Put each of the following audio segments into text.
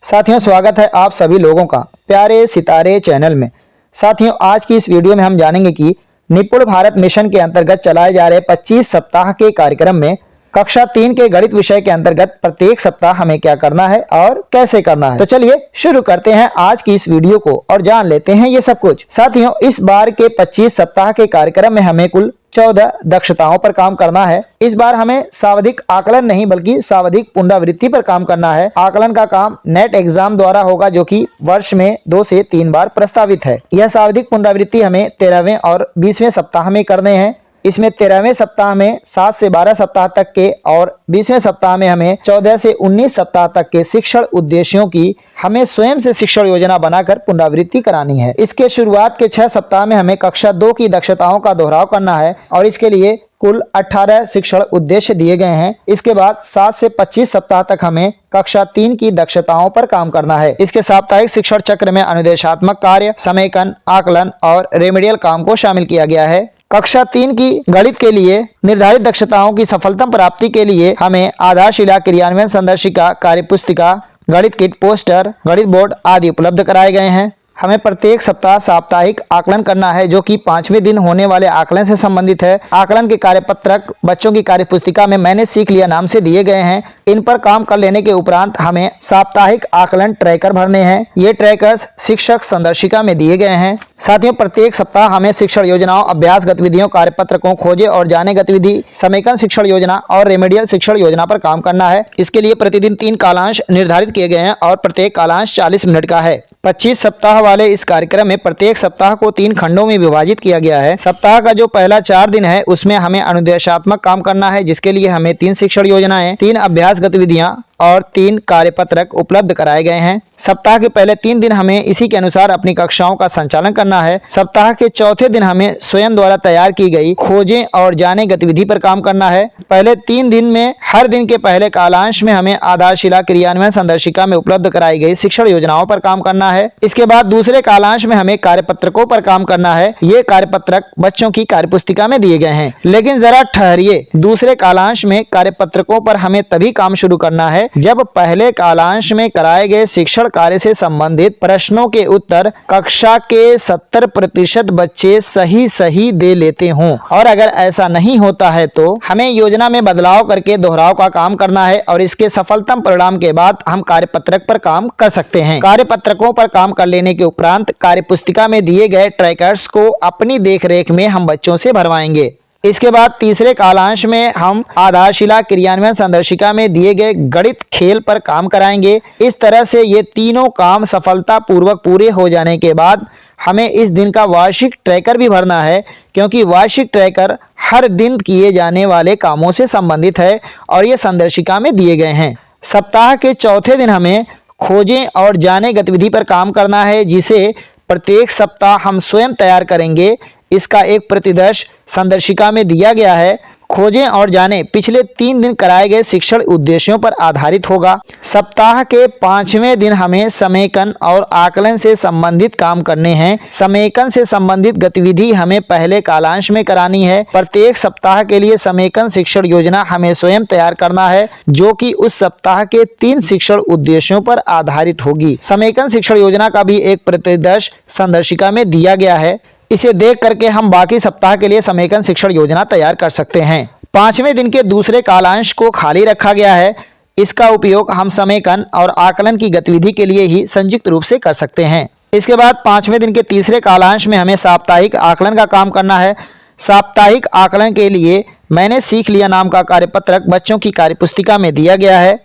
साथियों, स्वागत है आप सभी लोगों का प्यारे सितारे चैनल में। साथियों, आज की इस वीडियो में हम जानेंगे कि निपुण भारत मिशन के अंतर्गत चलाए जा रहे 25 सप्ताह के कार्यक्रम में कक्षा 3 के गणित विषय के अंतर्गत प्रत्येक सप्ताह हमें क्या करना है और कैसे करना है। तो चलिए शुरू करते हैं आज की इस वीडियो को और जान लेते हैं ये सब कुछ। साथियों, इस बार के 25 सप्ताह के कार्यक्रम में हमें कुल 14 दक्षताओं पर काम करना है। इस बार हमें सावधिक आकलन नहीं बल्कि सावधिक पुनरावृत्ति पर काम करना है। आकलन का काम नेट एग्जाम द्वारा होगा, जो कि वर्ष में 2 से 3 बार प्रस्तावित है। यह सावधिक पुनरावृत्ति हमें 13वें और 20वें सप्ताह में करने हैं। इसमें 13वें सप्ताह में 7 से 12 सप्ताह तक के और 20वें सप्ताह में हमें 14 से 19 सप्ताह तक के शिक्षण उद्देश्यों की हमें स्वयं से शिक्षण योजना बनाकर पुनरावृत्ति करानी है। इसके शुरुआत के 6 सप्ताह में हमें कक्षा 2 की दक्षताओं का दोहराव करना है और इसके लिए कुल 18 शिक्षण उद्देश्य दिए गए हैं। इसके बाद 7 से 25 सप्ताह तक हमें कक्षा 3 की दक्षताओं पर काम करना है। इसके साप्ताहिक शिक्षण चक्र में अनुदेशात्मक कार्य, समेकन, आकलन और रेमेडियल काम को शामिल किया गया है। कक्षा 3 की गणित के लिए निर्धारित दक्षताओं की सफलतम प्राप्ति के लिए हमें आधारशिला क्रियान्वयन संदर्शिका, कार्यपुस्तिका, गणित किट, पोस्टर, गणित बोर्ड आदि उपलब्ध कराए गए हैं। हमें प्रत्येक सप्ताह साप्ताहिक आकलन करना है, जो कि 5वें दिन होने वाले आकलन से संबंधित है। आकलन के कार्यपत्रक बच्चों की कार्यपुस्तिका में मैंने सीख लिया नाम से दिए गए हैं। इन पर काम कर लेने के उपरांत हमें साप्ताहिक आकलन ट्रैकर भरने हैं। ये ट्रैकर्स शिक्षक संदर्शिका में दिए गए हैं। साथियों, प्रत्येक सप्ताह हमें शिक्षण योजनाओं, अभ्यास गतिविधियों, कार्यपत्रकों, खोजे और जाने गतिविधि, समेकन शिक्षण योजना और रेमेडियल शिक्षण योजना पर काम करना है। इसके लिए प्रतिदिन 3 कालांश निर्धारित किए गए हैं और प्रत्येक कालांश 40 मिनट का है। 25 सप्ताह वाले इस कार्यक्रम में प्रत्येक सप्ताह को 3 खंडों में विभाजित किया गया है। सप्ताह का जो पहला 4 दिन है उसमें हमें अनुदेशात्मक काम करना है, जिसके लिए हमें 3 शिक्षण योजनाएं, 3 अभ्यास गतिविधियां और 3 कार्यपत्रक उपलब्ध कराए गए हैं। सप्ताह के पहले 3 दिन हमें इसी के अनुसार अपनी कक्षाओं का संचालन करना है। सप्ताह के चौथे दिन हमें स्वयं द्वारा तैयार की गई खोजें और जाने गतिविधि पर काम करना है। पहले 3 दिन में हर दिन के पहले कालांश में हमें आधारशिला क्रियान्वयन संदर्शिका में उपलब्ध कराई गई शिक्षण योजनाओं पर काम करना है। इसके बाद दूसरे कालांश में हमें कार्यपत्रकों पर काम करना है। ये कार्यपत्रक बच्चों की कार्यपुस्तिका में दिए गए हैं। लेकिन जरा ठहरिए, दूसरे कालांश में कार्यपत्रकों पर हमें तभी काम शुरू करना है जब पहले कालांश में कराए गए शिक्षण कार्य से संबंधित प्रश्नों के उत्तर कक्षा के 70% बच्चे सही दे लेते हों। और अगर ऐसा नहीं होता है तो हमें योजना में बदलाव करके दोहराव का काम करना है और इसके सफलतम परिणाम के बाद हम कार्यपत्रक पर काम कर सकते हैं। कार्यपत्रकों पर काम कर लेने के उपरांत कार्यपुस्तिका में दिए गए ट्रैकर्स को अपनी देखरेख में हम बच्चों से भरवाएंगे। इसके बाद तीसरे कालांश में हम आधारशिला क्रियान्वयन संदर्शिका में दिए गए गणित खेल पर काम कराएंगे। इस तरह से ये तीनों काम सफलतापूर्वक पूरे हो जाने के बाद हमें इस दिन का वार्षिक ट्रैकर भी भरना है, क्योंकि वार्षिक ट्रैकर हर दिन किए जाने वाले कामों से संबंधित है और ये संदर्शिका में दिए गए हैं। सप्ताह के चौथे दिन हमें खोजें और जाने गतिविधि पर काम करना है, जिसे प्रत्येक सप्ताह हम स्वयं तैयार करेंगे। इसका एक प्रतिदर्श संदर्शिका में दिया गया है। खोजें और जाने पिछले 3 दिन कराए गए शिक्षण उद्देश्यों पर आधारित होगा। सप्ताह के 5वें दिन हमें समेकन और आकलन से संबंधित काम करने हैं। समेकन से संबंधित गतिविधि हमें पहले कालांश में करानी है। प्रत्येक सप्ताह के लिए समेकन शिक्षण योजना हमें स्वयं तैयार करना है, जो कि उस सप्ताह के 3 शिक्षण उद्देश्यों पर आधारित होगी। समेकन शिक्षण योजना का भी एक प्रतिदर्श संदर्शिका में दिया गया है। इसे देख करके हम बाकी सप्ताह के लिए समेकन शिक्षण योजना तैयार कर सकते हैं। 5वें दिन के दूसरे कालांश को खाली रखा गया है। इसका उपयोग हम समेकन और आकलन की गतिविधि के लिए ही संयुक्त रूप से कर सकते हैं। इसके बाद 5वें दिन के तीसरे कालांश में हमें साप्ताहिक आकलन का काम करना है। साप्ताहिक आकलन के लिए मैंने सीख लिया नाम का कार्यपत्रक बच्चों की कार्यपुस्तिका में दिया गया है।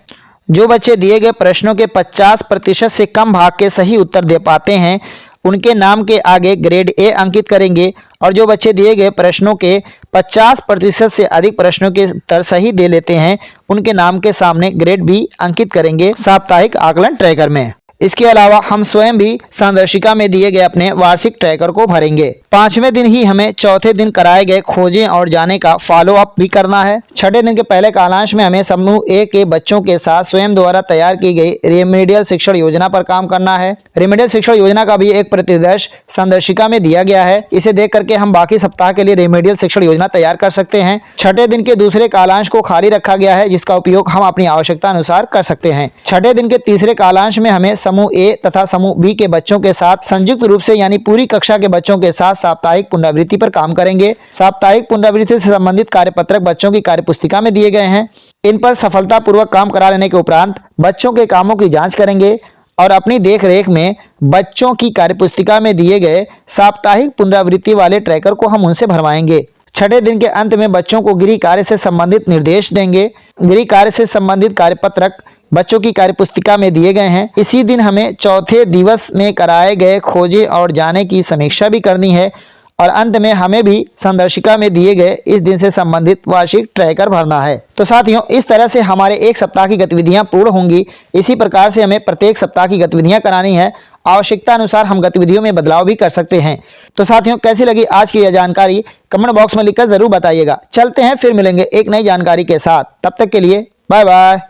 जो बच्चे दिए गए प्रश्नों के 50% से कम भाग के सही उत्तर दे पाते हैं, उनके नाम के आगे ग्रेड ए अंकित करेंगे और जो बच्चे दिए गए प्रश्नों के 50% से अधिक प्रश्नों के उत्तर सही दे लेते हैं, उनके नाम के सामने ग्रेड बी अंकित करेंगे साप्ताहिक आकलन ट्रैकर में। इसके अलावा हम स्वयं भी संदर्शिका में दिए गए अपने वार्षिक ट्रैकर को भरेंगे। 5वें दिन ही हमें चौथे दिन कराए गए खोजें और जाने का फॉलो अप भी करना है। 6ठे दिन के पहले कालांश में हमें समूह ए के बच्चों के साथ स्वयं द्वारा तैयार की गई रेमेडियल शिक्षण योजना पर काम करना है। रेमेडियल शिक्षण योजना का भी एक प्रतिदर्श संदर्शिका में दिया गया है। इसे देख करके हम बाकी सप्ताह के लिए रेमेडियल शिक्षण योजना तैयार कर सकते हैं। 6ठे दिन के दूसरे कालांश को खाली रखा गया है, जिसका उपयोग हम अपनी आवश्यकता अनुसार कर सकते हैं। 6ठे दिन के तीसरे कालांश में हमें समूह ए तथा समूह बी के बच्चों के साथ संयुक्त रूप से यानी पूरी कक्षा के बच्चों के साथ साप्ताहिक पुनरावृत्ति पर काम करेंगे। साप्ताहिक पुनरावृत्ति से संबंधित कार्यपत्रक बच्चों की कार्यपुस्तिका में दिए गए हैं। इन पर सफलतापूर्वक काम करा लेने के उपरांत बच्चों के कामों की जांच करेंगे और अपनी देखरेख में बच्चों की कार्यपुस्तिका में दिए गए साप्ताहिक पुनरावृत्ति वाले ट्रैकर को हम उनसे भरवाएंगे। 6ठे दिन के अंत में बच्चों को गृह कार्य से संबंधित निर्देश देंगे। गृह कार्य से संबंधित कार्यपत्रक बच्चों की कार्यपुस्तिका में दिए गए हैं। इसी दिन हमें चौथे दिवस में कराए गए खोजे और जाने की समीक्षा भी करनी है और अंत में हमें भी संदर्शिका में दिए गए इस दिन से संबंधित वार्षिक ट्रैकर भरना है। तो साथियों, इस तरह से हमारे एक सप्ताह की गतिविधियां पूर्ण होंगी। इसी प्रकार से हमें प्रत्येक सप्ताह की गतिविधियां करानी है। आवश्यकता अनुसार हम गतिविधियों में बदलाव भी कर सकते हैं। तो साथियों, कैसी लगी आज की यह जानकारी कमेंट बॉक्स में लिखकर जरूर बताइएगा। चलते हैं, फिर मिलेंगे एक नई जानकारी के साथ। तब तक के लिए बाय बाय।